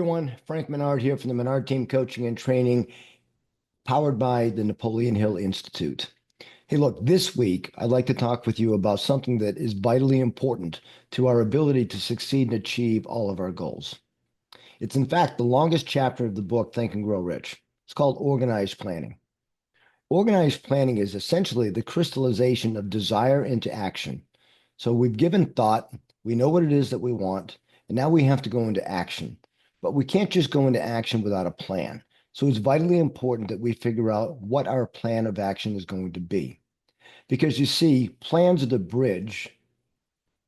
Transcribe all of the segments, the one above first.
everyone. Frank Menard here from the Menard Team Coaching and Training, powered by the Napoleon Hill Institute. Hey, look, this week I'd like to talk with you about something that is vitally important to our ability to succeed and achieve all of our goals. It's, in fact, the longest chapter of the book, Think and Grow Rich. It's called Organized Planning. Organized planning is essentially the crystallization of desire into action. So we've given thought, we know what it is that we want, and now we have to go into action. But we can't just go into action without a plan. So it's vitally important that we figure out what our plan of action is going to be. Because you see, plans are the bridge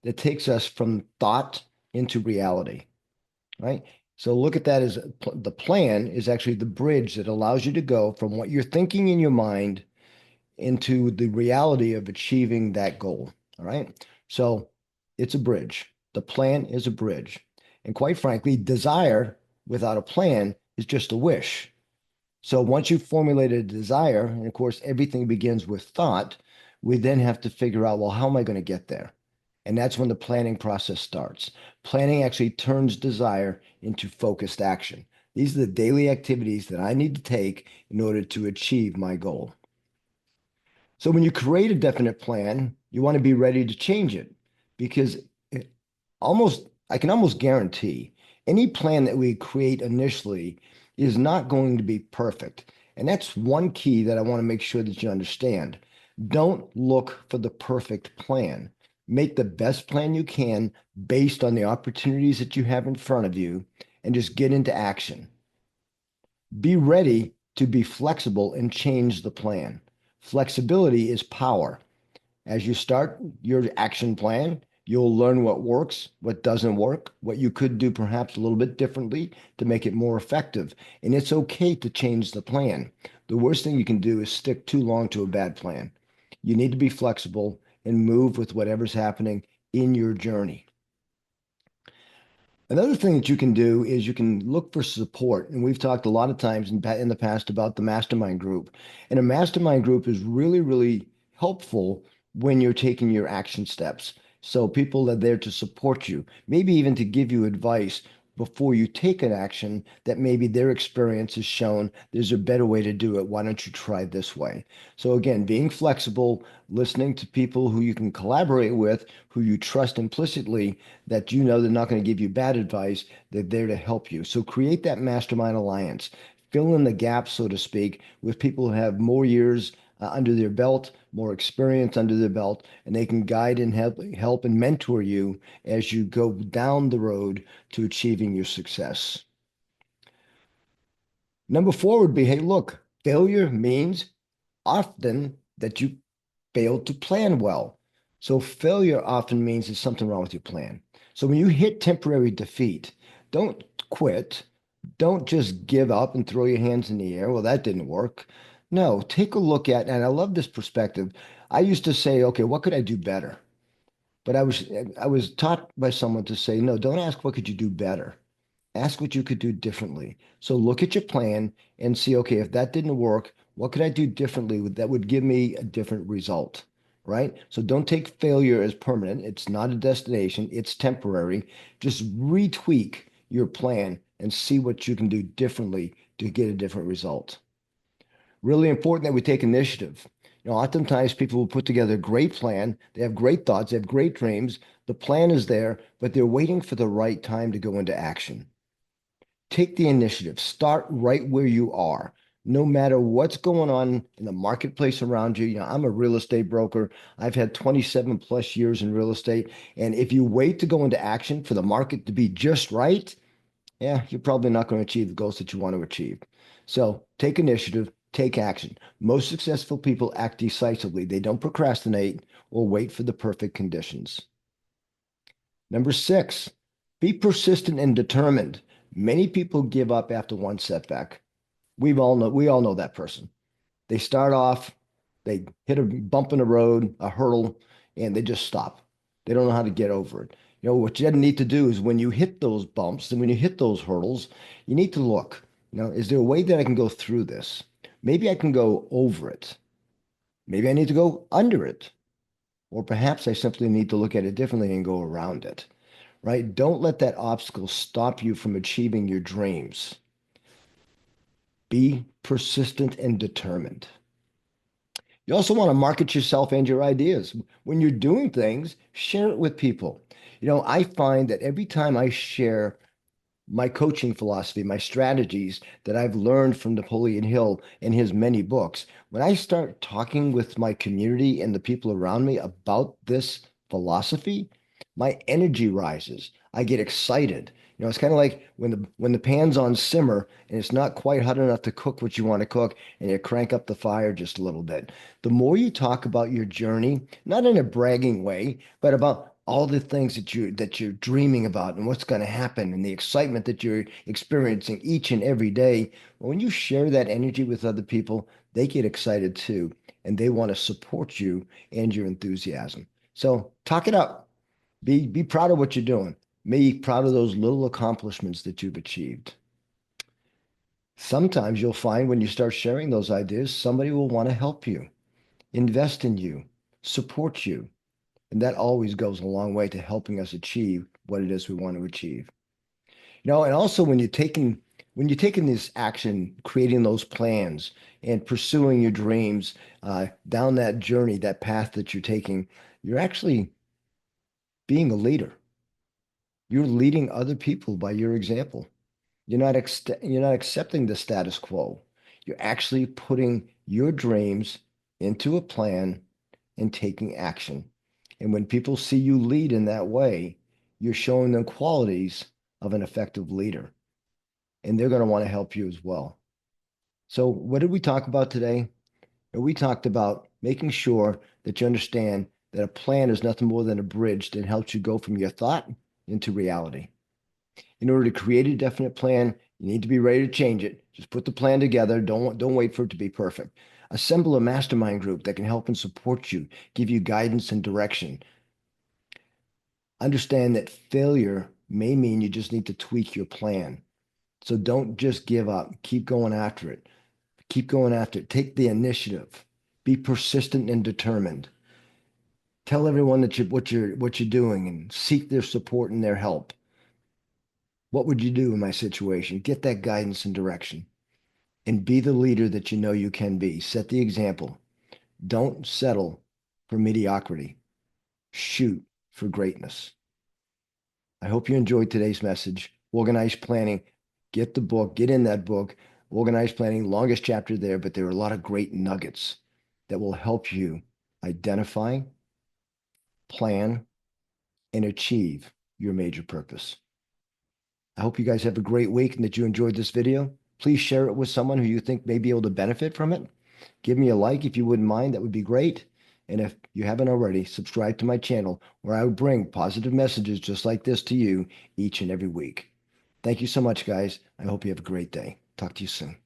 that takes us from thought into reality, right? So look at that as the plan is actually the bridge that allows you to go from what you're thinking in your mind into the reality of achieving that goal. All right. So it's a bridge. The plan is a bridge. And quite frankly, desire without a plan is just a wish. So once you've formulated a desire, and of course, everything begins with thought, we then have to figure out, well, how am I going to get there? And that's when the planning process starts. Planning actually turns desire into focused action. These are the daily activities that I need to take in order to achieve my goal. So when you create a definite plan, you want to be ready to change it because I can almost guarantee any plan that we create initially is not going to be perfect. And that's one key that I want to make sure that you understand. Don't look for the perfect plan. Make the best plan you can based on the opportunities that you have in front of you and just get into action. Be ready to be flexible and change the plan. Flexibility is power. As you start your action plan, you'll learn what works, what doesn't work, what you could do perhaps a little bit differently to make it more effective. And it's okay to change the plan. The worst thing you can do is stick too long to a bad plan. You need to be flexible and move with whatever's happening in your journey. Another thing that you can do is you can look for support. And we've talked a lot of times in the past about the mastermind group. And a mastermind group is really, really helpful when you're taking your action steps. So people are there to support you, maybe even to give you advice before you take an action that maybe their experience has shown there's a better way to do it. Why don't you try this way? So again, being flexible, listening to people who you can collaborate with, who you trust implicitly, that you know they're not going to give you bad advice, they're there to help you. So create that mastermind alliance. Fill in the gaps, so to speak, with people who have more years under their belt, more experience under their belt, and they can guide and help and mentor you as you go down the road to achieving your success. Number 4 would be, hey, look, failure means often that you failed to plan well. So failure often means there's something wrong with your plan. So when you hit temporary defeat, don't quit. Don't just give up and throw your hands in the air. Well, that didn't work. No, take a look at, and I love this perspective. I used to say, okay, what could I do better? But I was taught by someone to say, no, don't ask what could you do better. Ask what you could do differently. So look at your plan and see, okay, if that didn't work, what could I do differently that would give me a different result, right? So don't take failure as permanent. It's not a destination. It's temporary. Just retweak your plan and see what you can do differently to get a different result. Really important that we take initiative. Oftentimes people will put together a great plan. They have great thoughts. They have great dreams. The plan is there, but they're waiting for the right time to go into action. Take the initiative. Start right where you are. No matter what's going on in the marketplace around you. I'm a real estate broker. I've had 27 plus years in real estate. And if you wait to go into action for the market to be just right, yeah, you're probably not going to achieve the goals that you want to achieve. So take initiative, take action. Most successful people act decisively. They don't procrastinate or wait for the perfect conditions. Number 6, be persistent and determined. Many people give up after one setback. We all know that person. They start off, they hit a bump in the road, a hurdle, and they just stop. They don't know how to get over it. What you need to do is when you hit those bumps and when you hit those hurdles, you need to look, is there a way that I can go through this? Maybe I can go over it. Maybe I need to go under it. Or perhaps I simply need to look at it differently and go around it, right? Don't let that obstacle stop you from achieving your dreams. Be persistent and determined. You also want to market yourself and your ideas. When you're doing things, share it with people. I find that every time I share my coaching philosophy, my strategies that I've learned from Napoleon Hill and his many books, when I start talking with my community and the people around me about this philosophy, my energy rises. I get excited. It's kind of like when the pan's on simmer and it's not quite hot enough to cook what you want to cook, and you crank up the fire just a little bit. The more you talk about your journey, not in a bragging way, but about all the things that you're dreaming about and what's going to happen and the excitement that you're experiencing each and every day. When you share that energy with other people, they get excited too, and they want to support you and your enthusiasm. So talk it up. Be proud of what you're doing. Be proud of those little accomplishments that you've achieved. Sometimes you'll find when you start sharing those ideas, somebody will want to help you, invest in you, support you. And that always goes a long way to helping us achieve what it is we want to achieve. And also when you're taking this action, creating those plans and pursuing your dreams down that journey, that path that you're taking, you're actually being a leader. You're leading other people by your example. You're not accepting the status quo. You're actually putting your dreams into a plan and taking action. And when people see you lead in that way, you're showing them qualities of an effective leader, and they're going to want to help you as well. So, what did we talk about today? We talked about making sure that you understand that a plan is nothing more than a bridge that helps you go from your thought into reality. In order to create a definite plan, you need to be ready to change it. Just put the plan together. Don't wait for it to be perfect. Assemble a mastermind group that can help and support you, give you guidance and direction. Understand that failure may mean you just need to tweak your plan. So don't just give up. Keep going after it. Keep going after it. Take the initiative. Be persistent and determined. Tell everyone that what you're doing and seek their support and their help. What would you do in my situation? Get that guidance and direction and be the leader that you know you can be. Set the example. Don't settle for mediocrity. Shoot for greatness. I hope you enjoyed today's message. Organized planning. Get the book, get in that book. Organized planning, longest chapter there, but there are a lot of great nuggets that will help you identify, plan, and achieve your major purpose. I hope you guys have a great week and that you enjoyed this video. Please share it with someone who you think may be able to benefit from it. Give me a like if you wouldn't mind. That would be great. And if you haven't already, subscribe to my channel where I would bring positive messages just like this to you each and every week. Thank you so much, guys. I hope you have a great day. Talk to you soon.